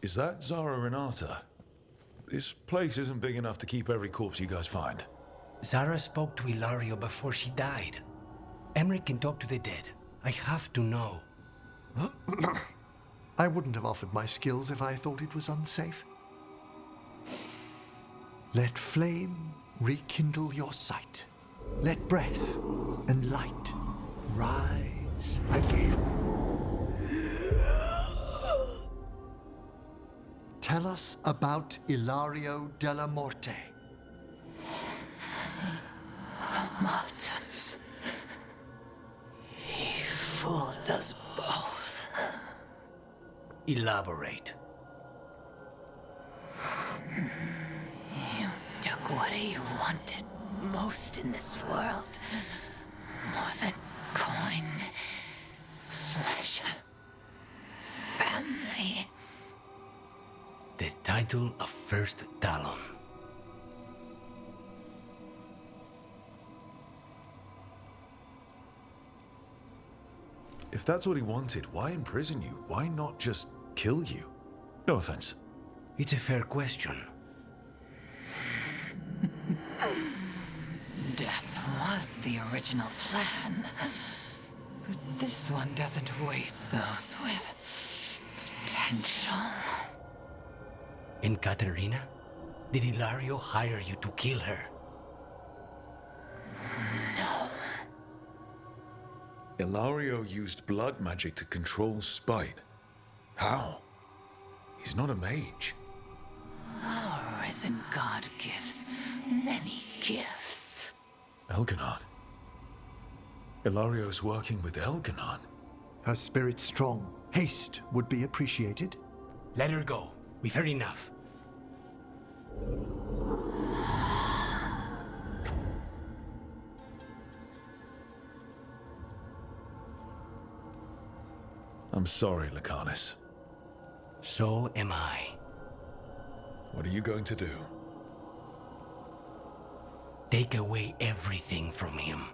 Is that Zara Renata? This place isn't big enough to keep every corpse you guys find. Zara spoke to Ilario before she died. Emmerich can talk to the dead. I have to know. I wouldn't have offered my skills if I thought it was unsafe. Let flame rekindle your sight. Let breath and light rise again. Tell us about Ilario della Morte. Martyrs. He fooled us both. Elaborate. You took what he wanted most in this world. More than coin, pleasure, family. The title of First Talon. If that's what he wanted, why imprison you? Why not just kill you? No offense. It's a fair question. Death was the original plan. But this one doesn't waste those with potential. And Katerina? Did Ilario hire you to kill her? No. Ilario used blood magic to control spite. How? He's not a mage. Our risen god gives many gifts. Elganon. Ilario's working with Elganon. Her spirit strong. Haste would be appreciated. Let her go. We've heard enough. I'm sorry, Lucanus. So am I. What are you going to do? Take away everything from him.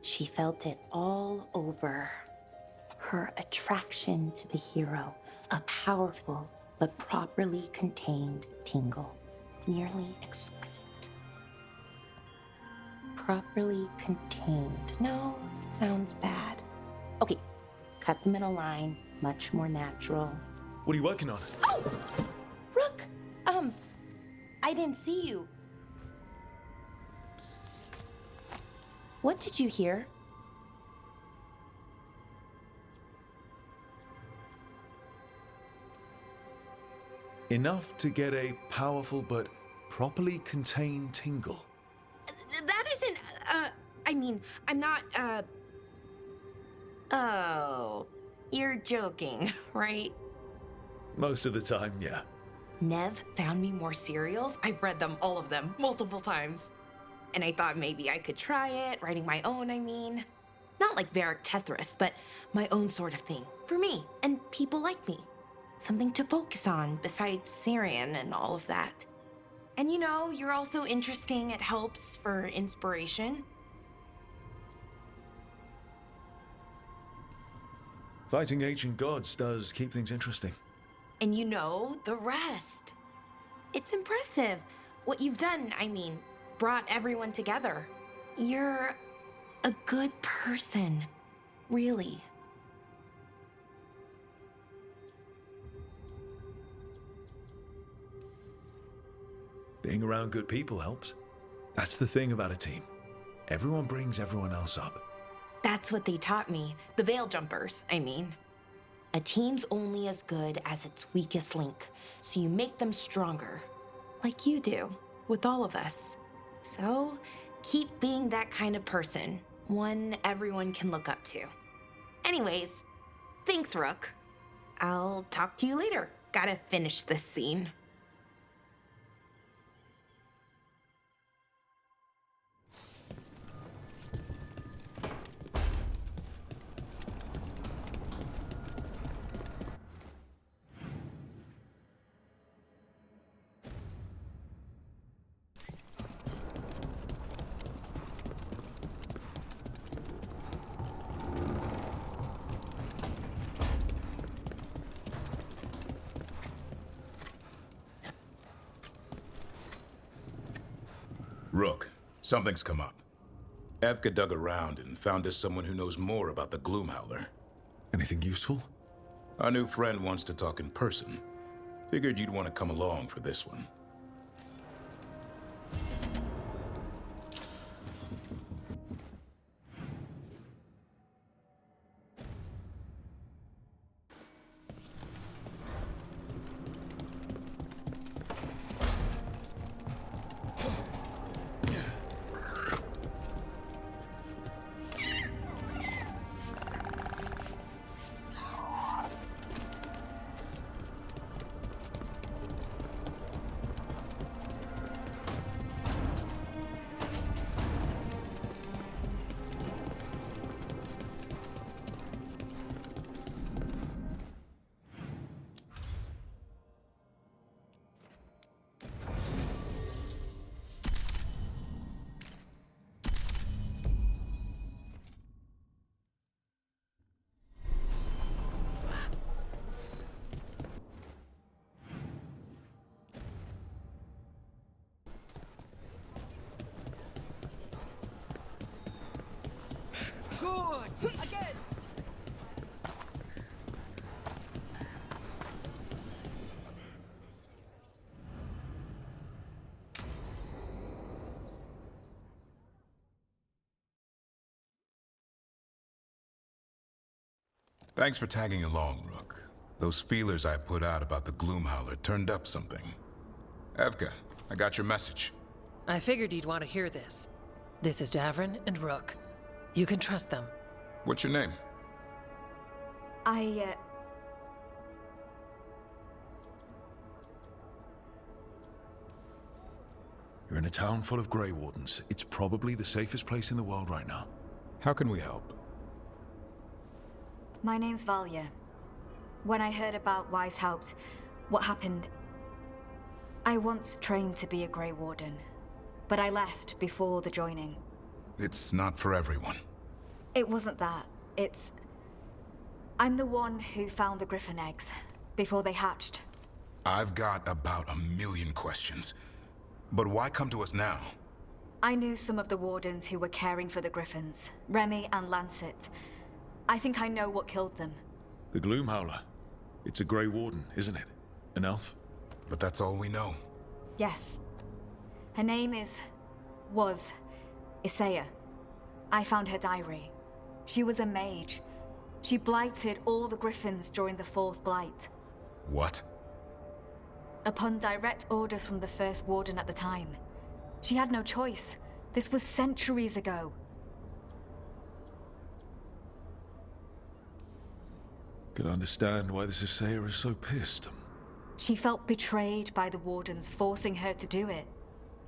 She felt it all over. Her attraction to the hero, a powerful but properly contained tingle, nearly exquisite. Properly contained. No, sounds bad. Okay, cut the middle line, much more natural. What are you working on? Oh! Rook! I didn't see you. What did you hear? Enough to get a powerful but properly contained tingle. That isn't, I mean, I'm not, Oh, you're joking, right? Most of the time, yeah. Nev found me more serials. I've read them, all of them, multiple times. And I thought maybe I could try it, writing my own, I mean. Not like Varric Tethris, but my own sort of thing. For me, and people like me. Something to focus on, besides Syrian and all of that. And you know, you're also interesting, it helps for inspiration. Fighting ancient gods does keep things interesting. And you know the rest. It's impressive. What you've done, I mean, brought everyone together. You're a good person, really. Being around good people helps. That's the thing about a team. Everyone brings everyone else up. That's what they taught me. The veil jumpers, I mean. A team's only as good as its weakest link, so you make them stronger. Like you do, with all of us. So, keep being that kind of person. One everyone can look up to. Anyways, thanks, Rook. I'll talk to you later. Gotta finish this scene. Rook, something's come up. Evka dug around and found us someone who knows more about the Gloomhowler. Anything useful? Our new friend wants to talk in person. Figured you'd want to come along for this one. Thanks for tagging along, Rook. Those feelers I put out about the Gloomhowler turned up something. Evka, I got your message. I figured you'd want to hear this. This is Davrin and Rook. You can trust them. What's your name? You're in a town full of Grey Wardens. It's probably the safest place in the world right now. How can we help? My name's Valya. When I heard about Wise Helped, what happened... I once trained to be a Grey Warden, but I left before the joining. It's not for everyone. It wasn't that. It's... I'm the one who found the Griffin eggs, before they hatched. I've got about 1,000,000 questions. But why come to us now? I knew some of the Wardens who were caring for the Griffins, Remy and Lancet. I think I know what killed them. The Gloomhowler. It's a Grey Warden, isn't it? An elf? But that's all we know. Yes. Her name was Isaiah. I found her diary. She was a mage. She blighted all the Griffins during the Fourth Blight. What? Upon direct orders from the First Warden at the time. She had no choice. This was centuries ago. Can understand why this Isaiah is so pissed. She felt betrayed by the Wardens, forcing her to do it.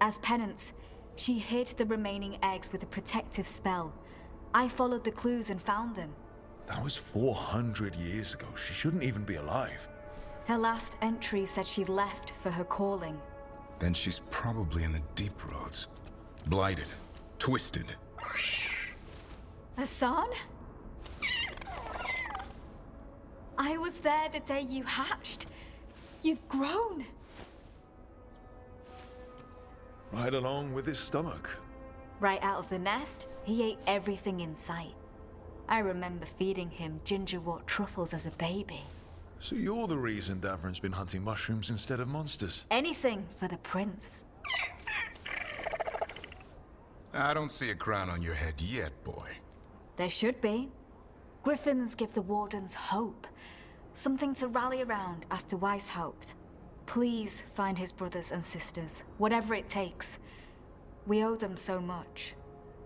As penance, she hid the remaining eggs with a protective spell. I followed the clues and found them. That was 400 years ago. She shouldn't even be alive. Her last entry said she left for her calling. Then she's probably in the deep roads. Blighted. Twisted. Hassan? I was there the day you hatched. You've grown. Right along with his stomach. Right out of the nest, he ate everything in sight. I remember feeding him gingerwort truffles as a baby. So you're the reason Davrin's been hunting mushrooms instead of monsters. Anything for the prince. I don't see a crown on your head yet, boy. There should be. Griffins give the Wardens hope. Something to rally around after Weishaupt. Please find his brothers and sisters, whatever it takes. We owe them so much.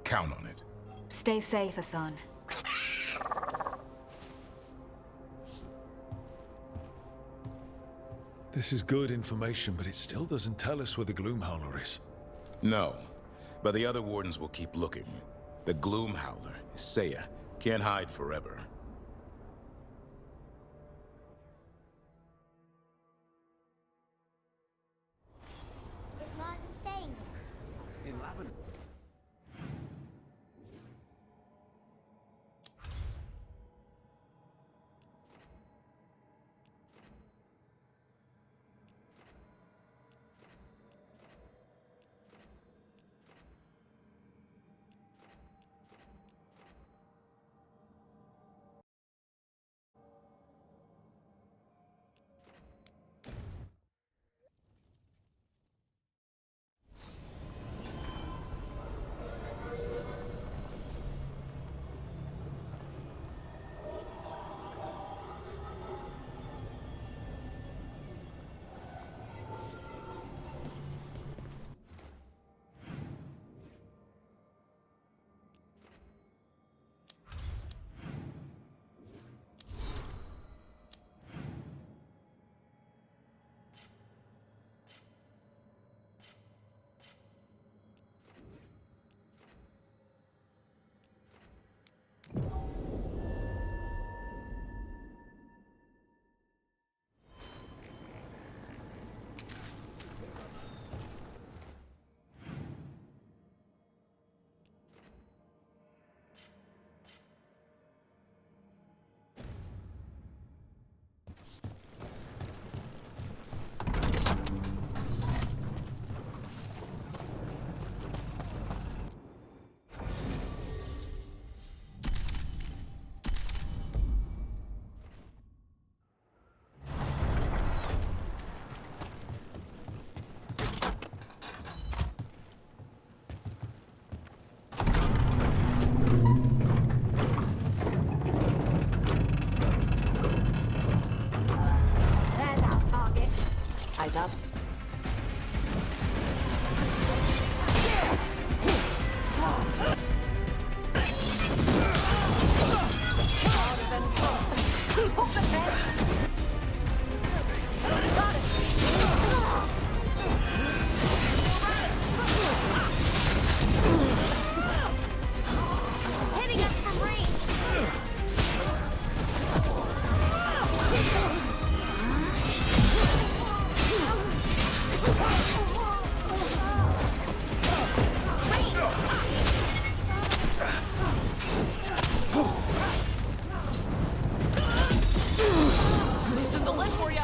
Count on it. Stay safe, Hassan. This is good information, but it still doesn't tell us where the Gloomhowler is. No, but the other Wardens will keep looking. The Gloomhowler, Isaiah, can't hide forever. Is Martin staying? In Lavender. Eyes up. Hitting us from range. Loosen the lid for you.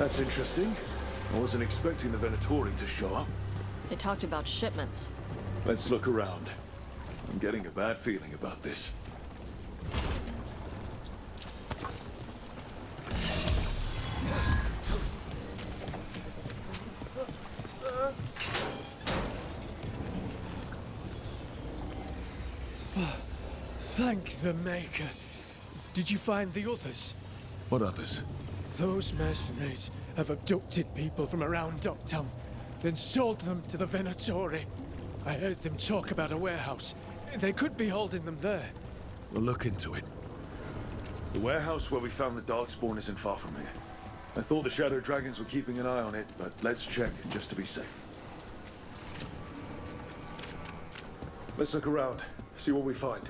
That's interesting. I wasn't expecting the Venatori to show up. They talked about shipments. Let's look around. I'm getting a bad feeling about this. Thank the Maker. Did you find the others? What others? Those mercenaries have abducted people from around Uptown, then sold them to the Venatori. I heard them talk about a warehouse. They could be holding them there. We'll look into it. The warehouse where we found the Darkspawn isn't far from here. I thought the Shadow Dragons were keeping an eye on it, but let's check just to be safe. Let's look around, see what we find.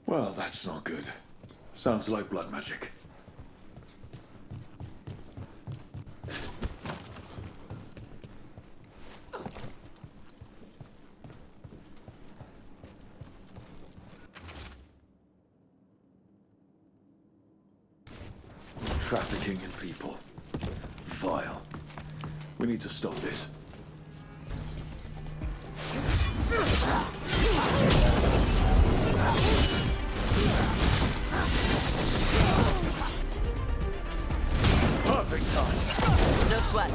Well, that's not good. Sounds like blood magic. Trafficking in people. Vile. We need to stop this. Perfect time. No sweat.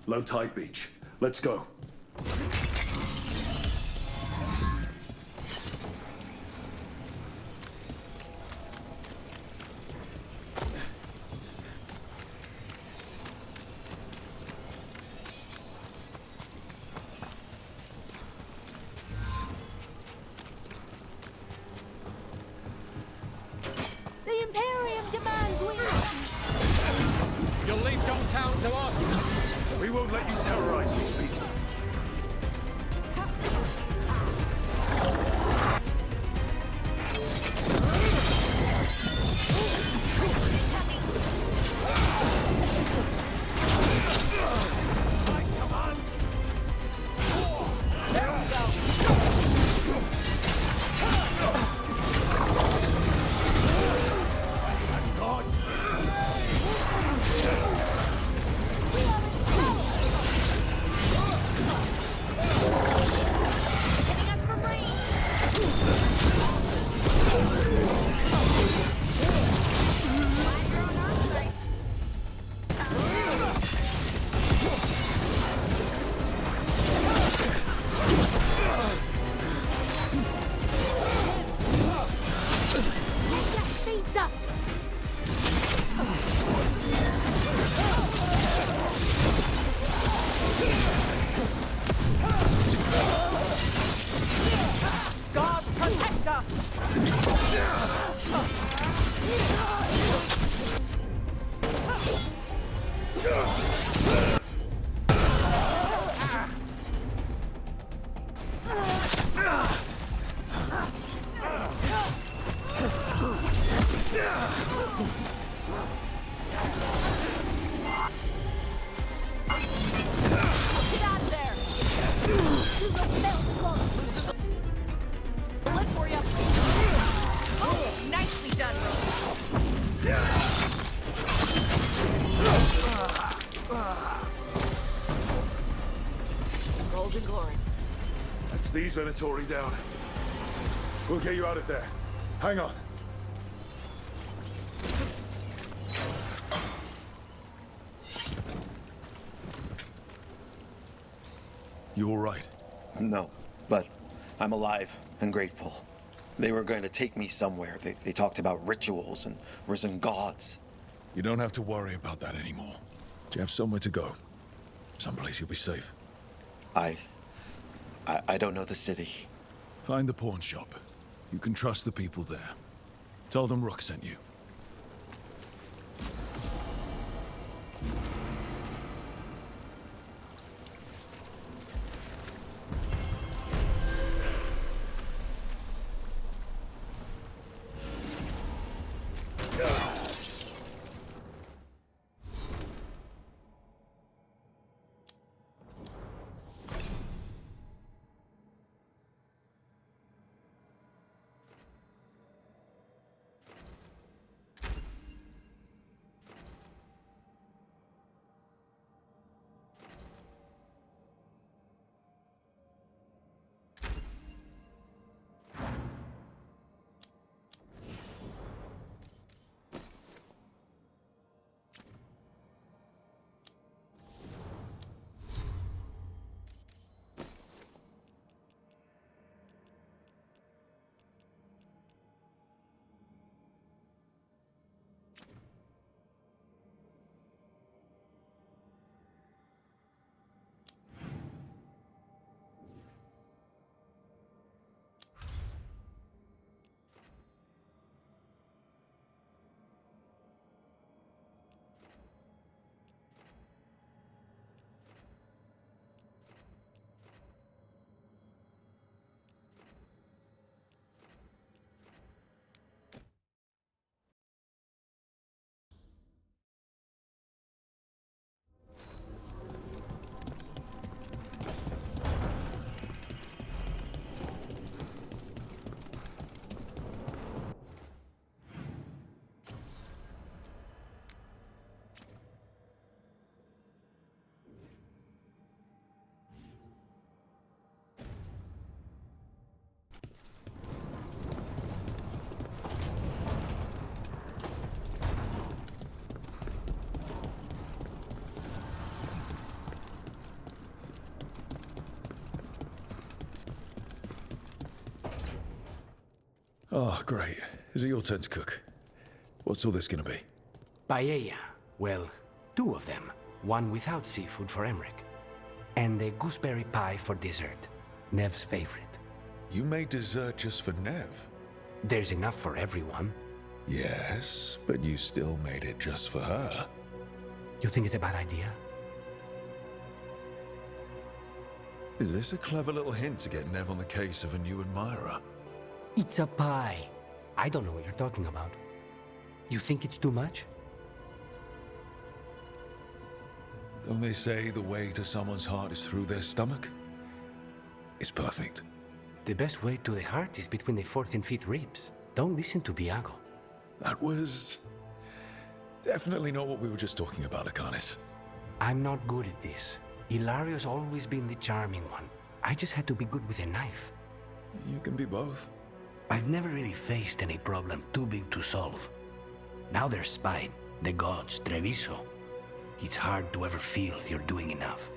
Low tide beach. Let's go. The Imperium demands we... You'll leave Dogtown to us! We won't let you terrorize these people. That's these Venatori down. We'll get you out of there. Hang on. You all right? No, but I'm alive and grateful. They were going to take me somewhere. They talked about rituals and risen gods. You don't have to worry about that anymore. You have somewhere to go. Someplace you'll be safe. I don't know the city. Find the pawn shop. You can trust the people there. Tell them Rook sent you. Oh, great. Is it your turn to cook? What's all this gonna be? Paella. Well, 2 of them. One without seafood for Emmerich. And a gooseberry pie for dessert. Nev's favorite. You made dessert just for Nev? There's enough for everyone. Yes, but you still made it just for her. You think it's a bad idea? Is this a clever little hint to get Nev on the case of a new admirer? It's a pie. I don't know what you're talking about. You think it's too much? Don't they say the way to someone's heart is through their stomach? It's perfect. The best way to the heart is between the 4th and 5th ribs. Don't listen to Biago. That was definitely not what we were just talking about, Akanis. I'm not good at this. Hilario's always been the charming one. I just had to be good with a knife. You can be both. I've never really faced any problem too big to solve. Now there's Spine, the gods, Treviso. It's hard to ever feel you're doing enough.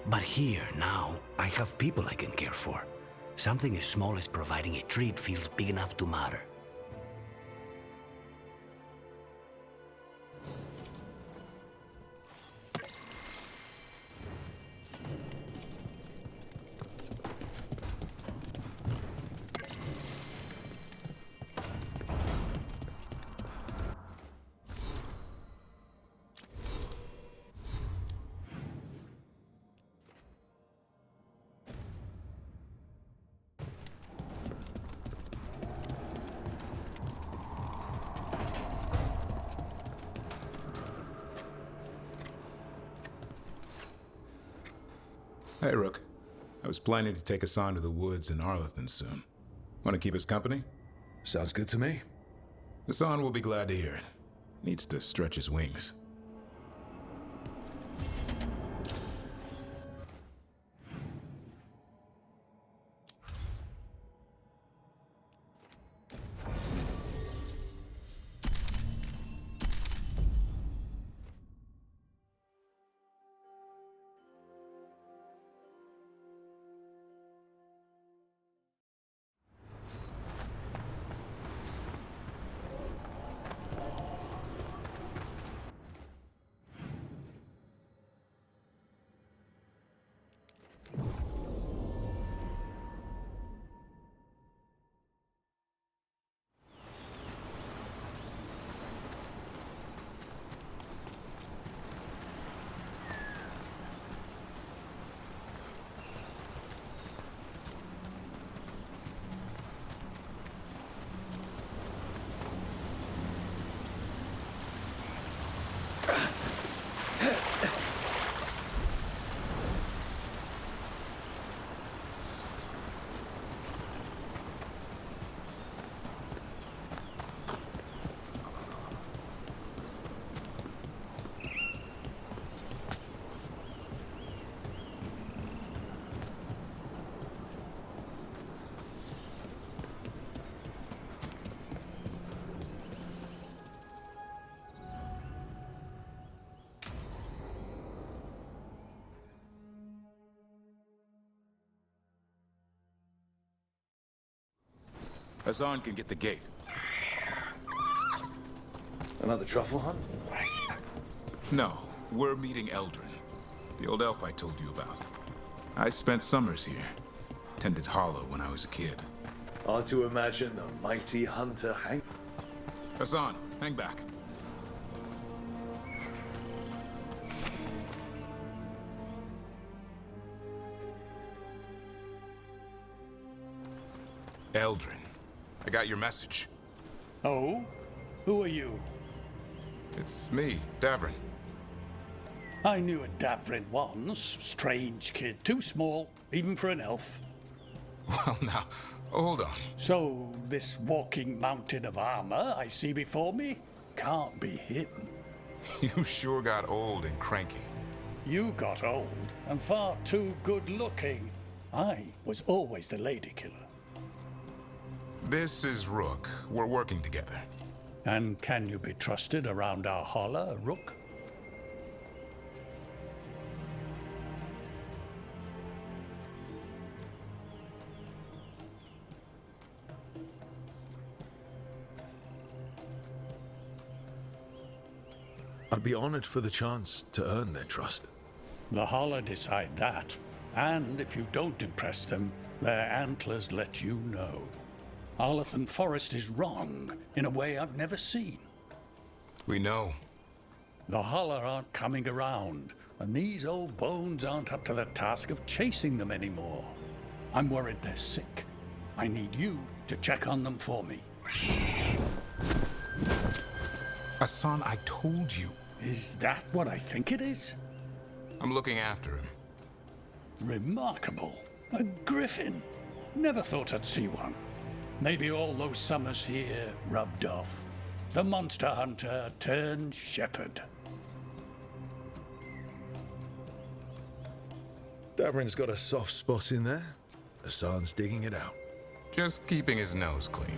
But here, now, I have people I can care for. Something as small as providing a treat feels big enough to matter. Hey, Rook. I was planning to take Hassan to the woods in Arlethan soon. Want to keep us company? Sounds good to me. Hassan will be glad to hear it. Needs to stretch his wings. Hassan can get the gate. Another truffle hunt? No, we're meeting Eldrin, the old elf I told you about. I spent summers here. Tended Hollow when I was a kid. Hard to imagine the mighty hunter hang... Hassan, hang back. Eldrin, I got your message. Oh? Who are you? It's me, Davrin. I knew a Davrin once. Strange kid. Too small, even for an elf. Well, now, hold on. So, this walking mountain of armor I see before me can't be hidden. You sure got old and cranky. You got old and far too good looking. I was always the lady killer. This is Rook. We're working together. And can you be trusted around our holler, Rook? I'd be honored for the chance to earn their trust. The Holler decide that. And if you don't impress them, their antlers let you know. Arlathan Forest is wrong in a way I've never seen. We know. The Holler aren't coming around, and these old bones aren't up to the task of chasing them anymore. I'm worried they're sick. I need you to check on them for me. Hassan, I told you. Is that what I think it is? I'm looking after him. Remarkable. A griffin. Never thought I'd see one. Maybe all those summers here rubbed off. The monster hunter turned shepherd. Davrin's got a soft spot in there. Hassan's digging it out. Just keeping his nose clean.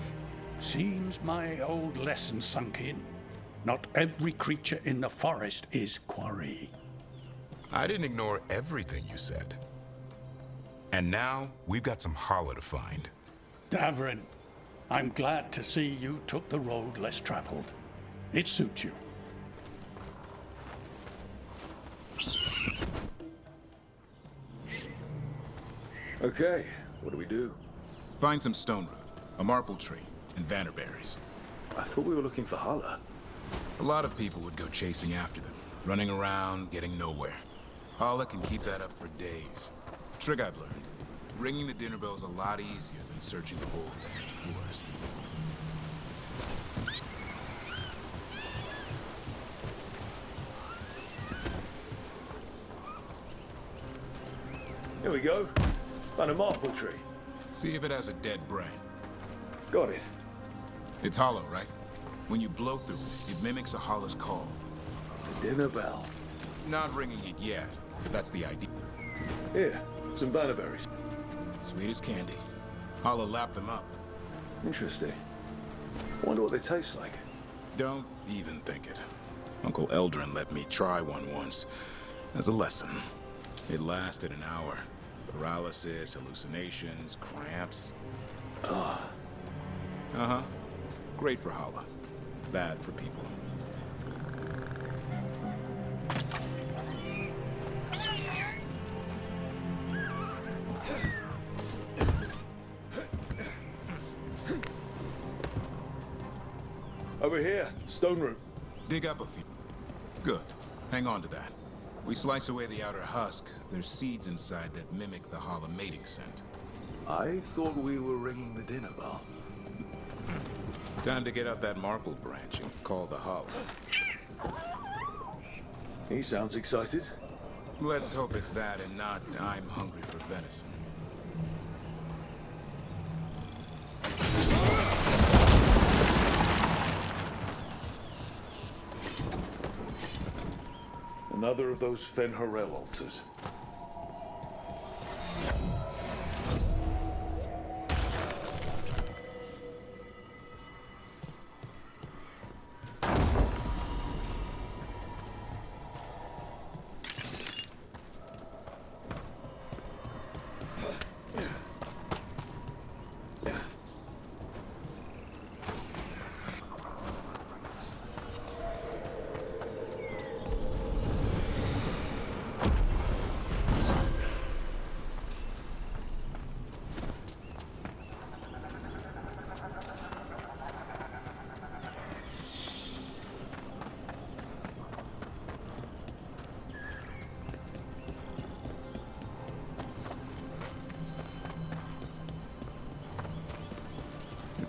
Seems my old lesson sunk in. Not every creature in the forest is quarry. I didn't ignore everything you said. And now, we've got some Holler to find. Davrin, I'm glad to see you took the road less traveled. It suits you. Okay, what do we do? Find some stone root, a marple tree, and vannerberries. I thought we were looking for Holler. A lot of people would go chasing after them, running around, getting nowhere. Holler can keep that up for days. Trick I've learned. Ringing the dinner bell's a lot easier than searching the whole damn forest. Here we go. Found a marple tree. See if it has a dead branch. Got it. It's hollow, right? When you blow through it, it mimics a Holler's call. The dinner bell. Not ringing it yet. That's the idea. Here, some bannerberries. Sweet as candy. Holler lapped them up. Interesting. Wonder what they taste like. Don't even think it. Uncle Eldrin let me try one once. As a lesson. It lasted an hour. Paralysis, hallucinations, cramps. Uh-huh. Great for Holler. Bad for people. Over here, stone root. Dig up a few. Good. Hang on to that. We slice away the outer husk. There's seeds inside that mimic the Holler mating scent. I thought we were ringing the dinner bell. Time to get out that marple branch and call the Holler. He sounds excited. Let's hope it's that and not I'm hungry for venison. Another of those Fen'Harel altars.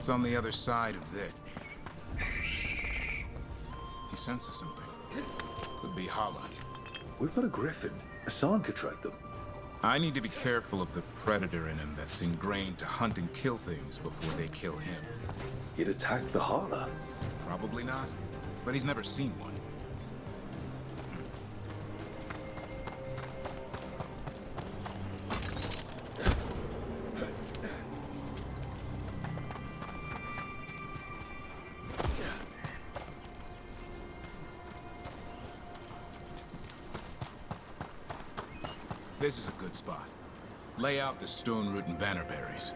It's on the other side of this. He senses something. Could be Holler. We've got a griffin. Hassan could track them. I need to be careful of the predator in him that's ingrained to hunt and kill things before they kill him. He'd attack the Holler. Probably not, but he's never seen one. This is a good spot. Lay out the stone root and bannerberries.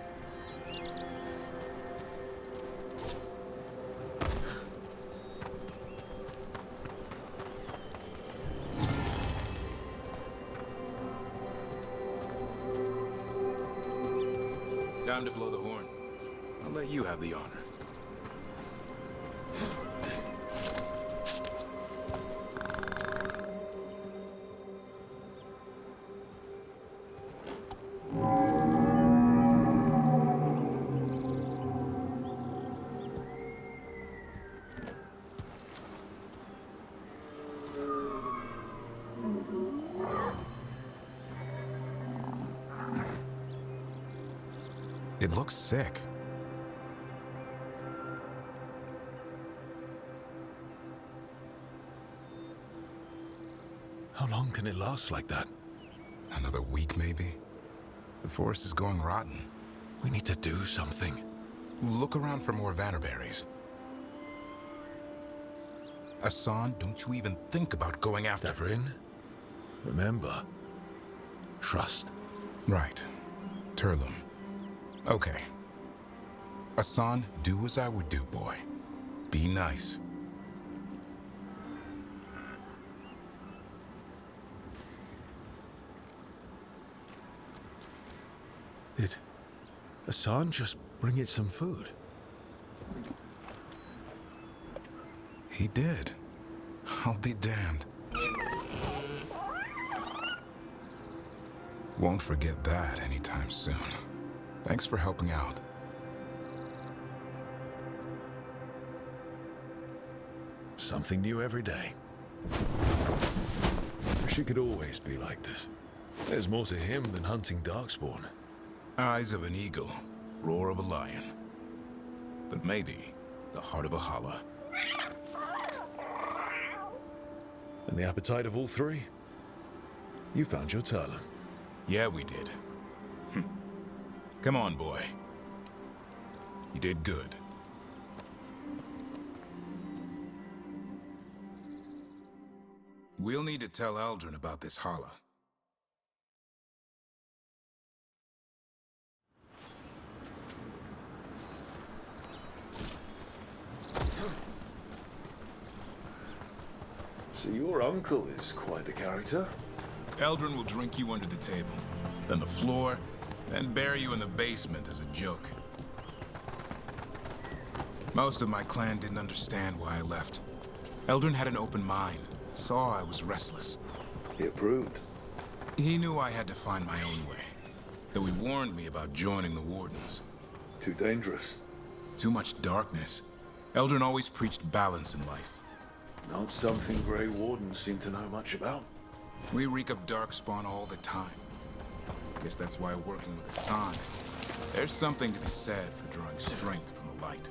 Time to blow the horn. I'll let you have the honor. It looks sick. How long can it last like that? Another week, maybe? The forest is going rotten. We need to do something. Look around for more vannerberries. Asan, don't you even think about going after... Devrin, remember, trust. Right. Turlum. Okay. Asan, do as I would do, boy. Be nice. Did Asan just bring it some food? He did. I'll be damned. Won't forget that anytime soon. Thanks for helping out. Something new every day. Wish he could always be like this. There's more to him than hunting Darkspawn. Eyes of an eagle, roar of a lion. But maybe the heart of a holla. And the appetite of all three? You found your Turlum. Yeah, we did. Come on, boy. You did good. We'll need to tell Eldrin about this holla. So your uncle is quite the character. Eldrin will drink you under the table, then the floor, then bury you in the basement as a joke. Most of my clan didn't understand why I left. Eldrin had an open mind, saw I was restless. He approved. He knew I had to find my own way, though he warned me about joining the Wardens. Too dangerous. Too much darkness. Eldrin always preached balance in life. Not something Grey Wardens seem to know much about. We reek of Darkspawn all the time. Guess that's why working with Asan, there's something to be said for drawing strength from the light.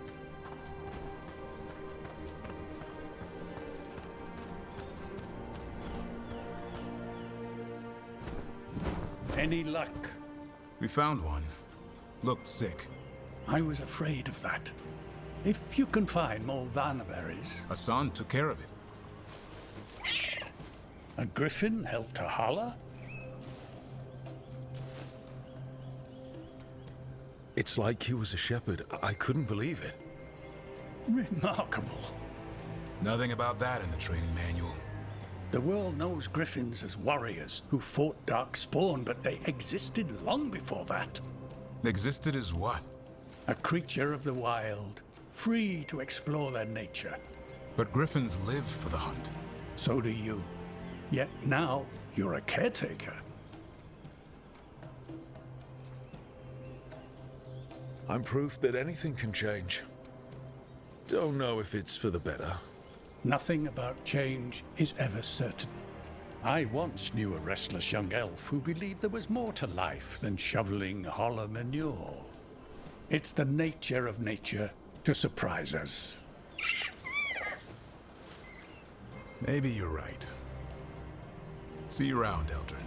Any luck? We found one. Looked sick. I was afraid of that. If you can find more vannerberries... Asan took care of it. A griffin helped a holla? It's like he was a shepherd. I couldn't believe it. Remarkable. Nothing about that in the training manual. The world knows griffins as warriors who fought Darkspawn, but they existed long before that. Existed as what? A creature of the wild, free to explore their nature. But griffins live for the hunt. So do you. Yet now, you're a caretaker. I'm proof that anything can change. Don't know if it's for the better. Nothing about change is ever certain. I once knew a restless young elf who believed there was more to life than shoveling hollow manure. It's the nature of nature to surprise us. Maybe you're right. See you around, Eldrin.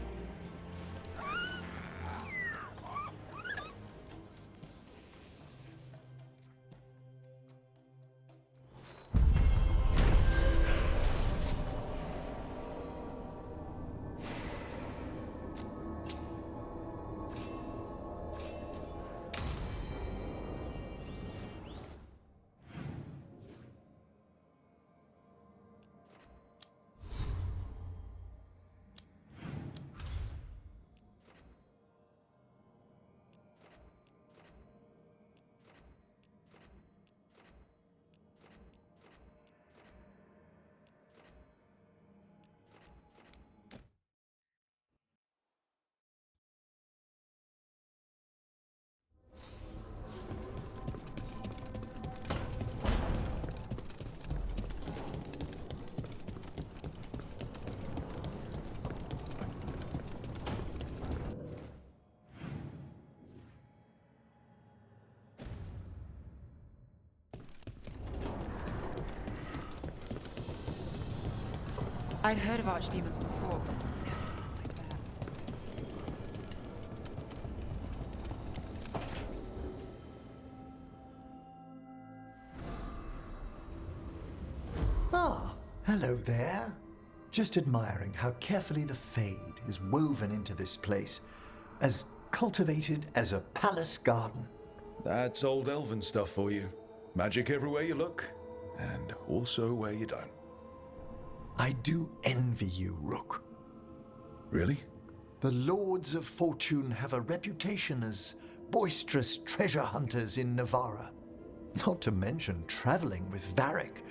I'd heard of archdemons before, but never like that. Ah, hello there. Just admiring how carefully the Fade is woven into this place, as cultivated as a palace garden. That's old elven stuff for you. Magic everywhere you look, and also where you don't. I do envy you, Rook. Really? The Lords of Fortune have a reputation as boisterous treasure hunters in Navarra. Not to mention traveling with Varric,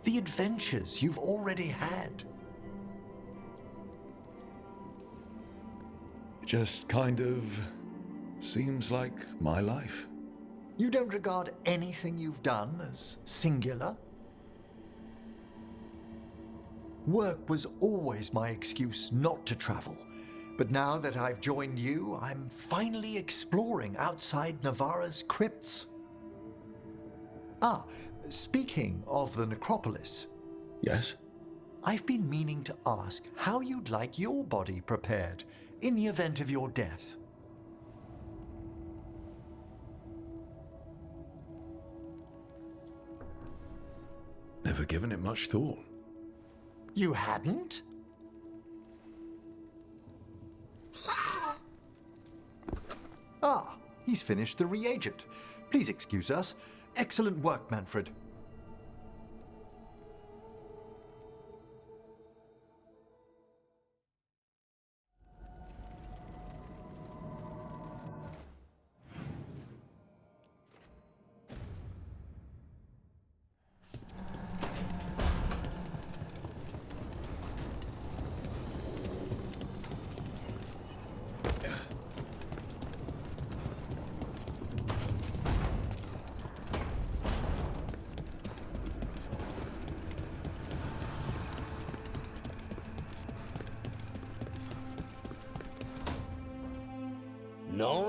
the adventures you've already had. It just kind of seems like my life. You don't regard anything you've done as singular? Work was always my excuse not to travel, but now that I've joined you, I'm finally exploring outside Navarra's crypts. Ah, speaking of the necropolis. Yes? I've been meaning to ask how you'd like your body prepared in the event of your death. Never given it much thought. You hadn't? Ah, he's finished the reagent. Please excuse us. Excellent work, Manfred.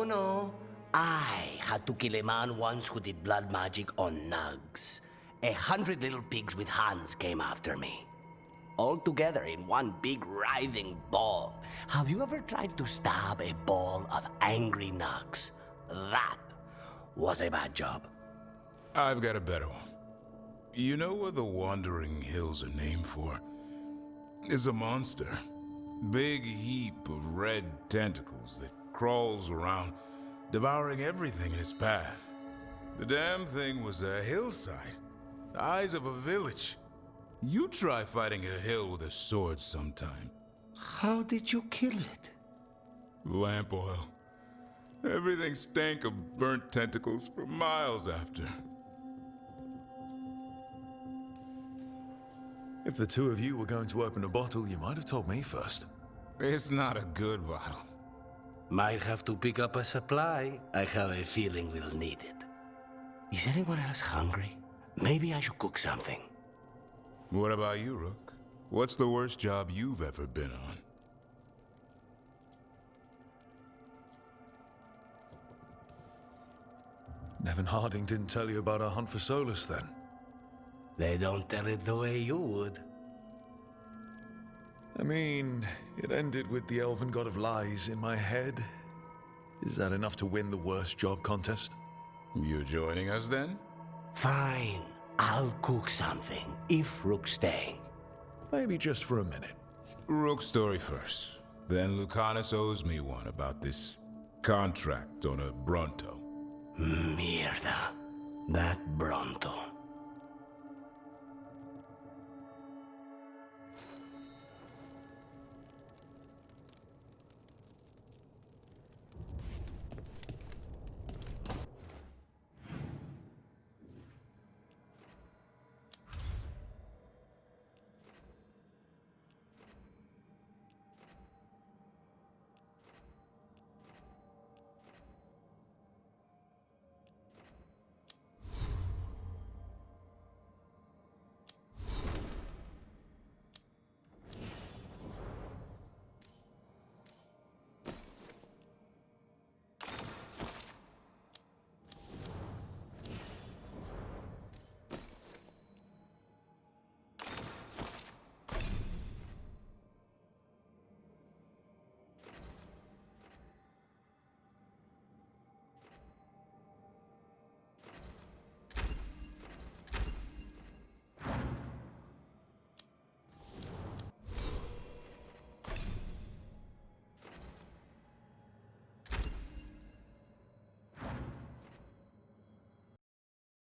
No. I had to kill a man once who did blood magic on nugs. 100 little pigs with hands came after me. All together in one big writhing ball. Have you ever tried to stab a ball of angry nugs? That was a bad job. I've got a better one. You know what the Wandering Hills are named for? It's a monster. Big heap of red tentacles that crawls around, devouring everything in its path. The damn thing was a hillside, the size of a village. You try fighting a hill with a sword sometime. How did you kill it? Lamp oil. Everything stank of burnt tentacles for miles after. If the two of you were going to open a bottle, you might have told me first. It's not a good bottle. Might have to pick up a supply. I have a feeling we'll need it. Is anyone else hungry? Maybe I should cook something. What about you, Rook? What's the worst job you've ever been on? Nevin Harding didn't tell you about our hunt for Solus, then? They don't tell it the way you would. I mean, it ended with the elven god of lies in my head. Is that enough to win the worst job contest? You joining us, then? Fine. I'll cook something, if Rook's staying. Maybe just for a minute. Rook's story first. Then Lucanus owes me one about this contract on a Bronto. Mierda. That Bronto.